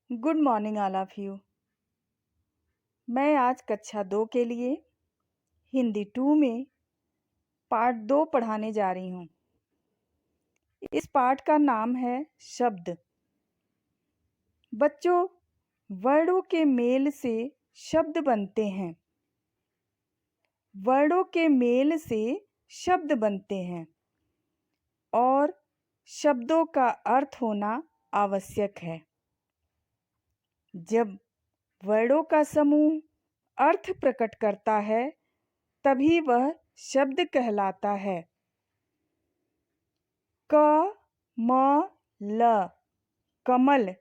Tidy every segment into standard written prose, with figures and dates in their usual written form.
Good morning all of you. मैं आज कक्षा 2 के लिए हिंदी 2 में पार्ट 2 पढ़ाने जा रही हूँ। इस पाठ का नाम है शब्द। बच्चों, वर्णों के मेल से शब्द बनते हैं। वर्णों के मेल से शब्द बनते हैं और शब्दों का अर्थ होना आवश्यक है। जब वर्णों का समूह अर्थ प्रकट करता है तभी वह शब्द कहलाता है। क म ल कमल,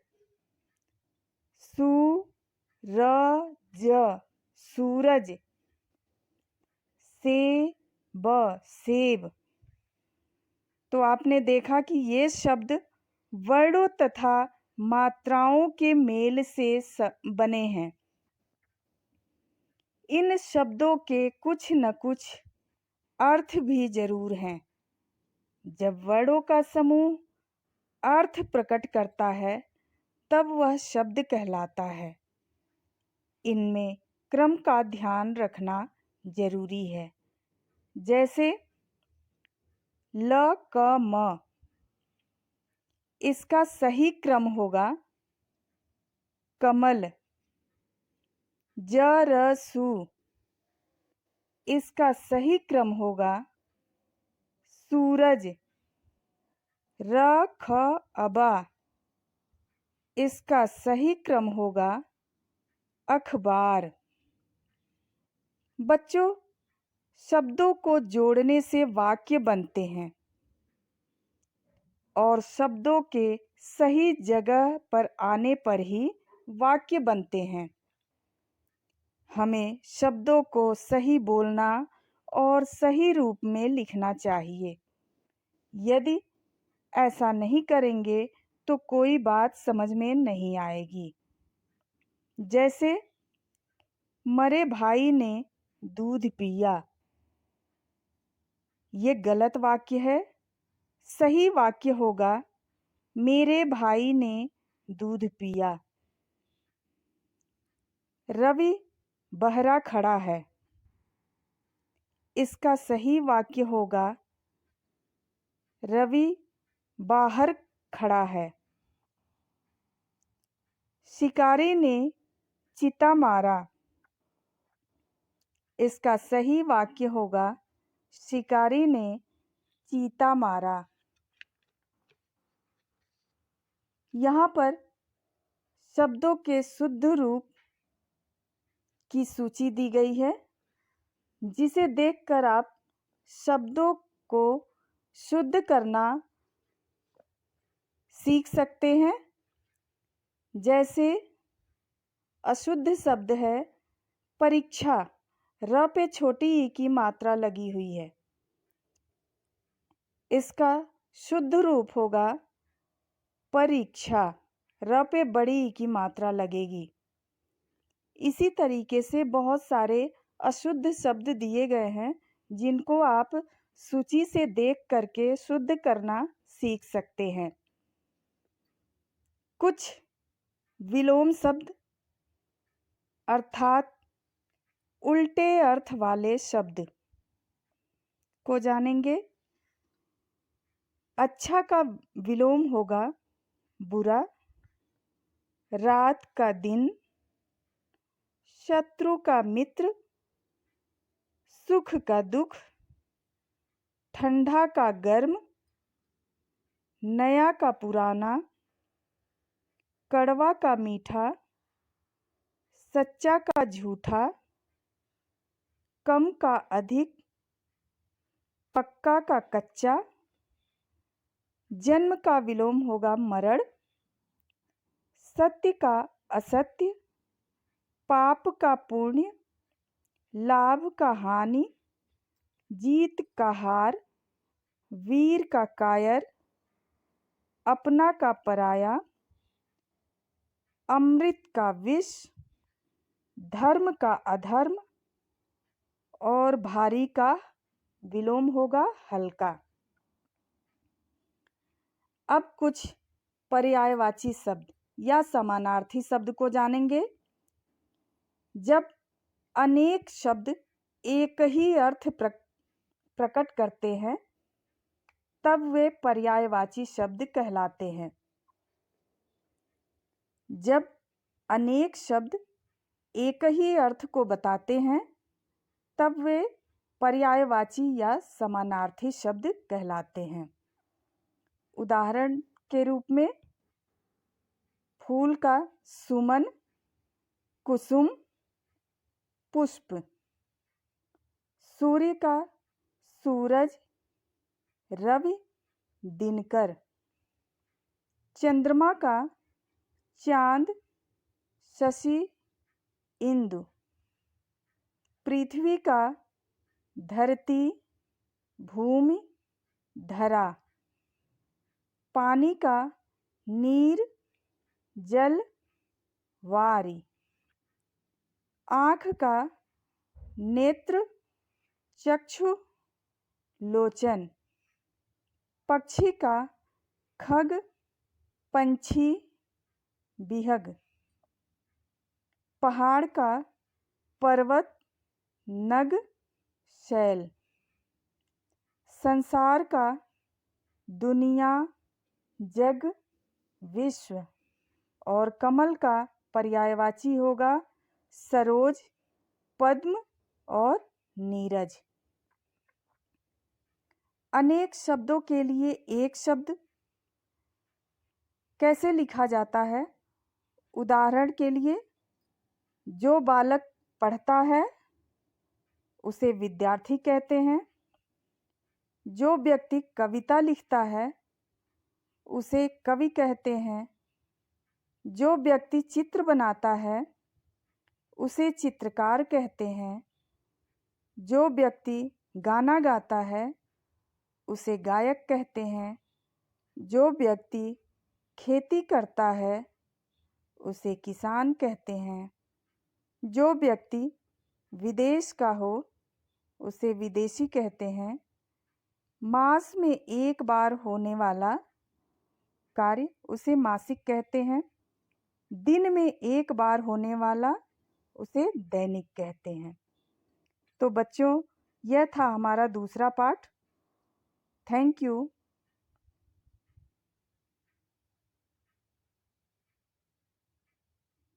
सूरज सूरज, सेब सेब। तो आपने देखा कि ये शब्द वर्णों तथा मात्राओं के मेल से बने हैं। इन शब्दों के कुछ न कुछ अर्थ भी जरूर हैं। जब वर्णों का समूह अर्थ प्रकट करता है तब वह शब्द कहलाता है। इनमें क्रम का ध्यान रखना जरूरी है। जैसे ल क म, इसका सही क्रम होगा कमल। ज र सु, इसका सही क्रम होगा सूरज। र ख अबा, इसका सही क्रम होगा अखबार। बच्चों, शब्दों को जोड़ने से वाक्य बनते हैं और शब्दों के सही जगह पर आने पर ही वाक्य बनते हैं। हमें शब्दों को सही बोलना और सही रूप में लिखना चाहिए। यदि ऐसा नहीं करेंगे तो कोई बात समझ में नहीं आएगी। जैसे मरे भाई ने दूध पिया, ये गलत वाक्य है। सही वाक्य होगा मेरे भाई ने दूध पिया। रवि बहरा खड़ा है, इसका सही वाक्य होगा रवि बाहर खड़ा है। शिकारी ने चीता मारा, इसका सही वाक्य होगा शिकारी ने चीता मारा। यहाँ पर शब्दों के शुद्ध रूप की सूची दी गई है, जिसे देखकर आप शब्दों को शुद्ध करना सीख सकते हैं। जैसे अशुद्ध शब्द है परीक्षा, र पे छोटी ई की मात्रा लगी हुई है। इसका शुद्ध रूप होगा परीक्षा, र पे बड़ी ई की मात्रा लगेगी। इसी तरीके से बहुत सारे अशुद्ध शब्द दिए गए हैं जिनको आप सूची से देख करके शुद्ध करना सीख सकते हैं। कुछ विलोम शब्द अर्थात उल्टे अर्थ वाले शब्द को जानेंगे। अच्छा का विलोम होगा बुरा, रात का दिन, शत्रु का मित्र, सुख का दुख, ठंडा का गर्म, नया का पुराना, कड़वा का मीठा, सच्चा का झूठा, कम का अधिक, पक्का का कच्चा। जन्म का विलोम होगा मरण, सत्य का असत्य, पाप का पुण्य, लाभ का हानि, जीत का हार, वीर का कायर, अपना का पराया, अमृत का विष, धर्म का अधर्म और भारी का विलोम होगा हल्का। अब कुछ पर्यायवाची शब्द, या समानार्थी शब्द को जानेंगे। जब अनेक शब्द एक ही अर्थ प्रकट करते हैं तब वे पर्यायवाची शब्द कहलाते हैं। जब अनेक शब्द एक ही अर्थ को बताते हैं तब वे पर्यायवाची या समानार्थी शब्द कहलाते हैं। उदाहरण के रूप में फूल का सुमन, कुसुम, पुष्प। सूर्य का सूरज, रवि, दिनकर। चंद्रमा का चांद, शशि, इंदु। पृथ्वी का धरती, भूमि, धरा। पानी का नीर, जल, वारी। आँख का नेत्र, चक्षु, लोचन। पक्षी का खग, पंछी, विहग। पहाड़ का पर्वत, नग, शैल। संसार का दुनिया, जग, विश्व। और कमल का पर्यायवाची होगा सरोज, पद्म और नीरज। अनेक शब्दों के लिए एक शब्द कैसे लिखा जाता है? उदाहरण के लिए, जो बालक पढ़ता है उसे विद्यार्थी कहते हैं। जो व्यक्ति कविता लिखता है उसे कवि कहते हैं। जो व्यक्ति चित्र बनाता है उसे चित्रकार कहते हैं। जो व्यक्ति गाना गाता है उसे गायक कहते हैं। जो व्यक्ति खेती करता है उसे किसान कहते हैं। जो व्यक्ति विदेश का हो उसे विदेशी कहते हैं। मास में एक बार होने वाला कार्य उसे मासिक कहते हैं। दिन में एक बार होने वाला उसे दैनिक कहते हैं। तो बच्चों, यह था हमारा दूसरा पाठ। Thank you.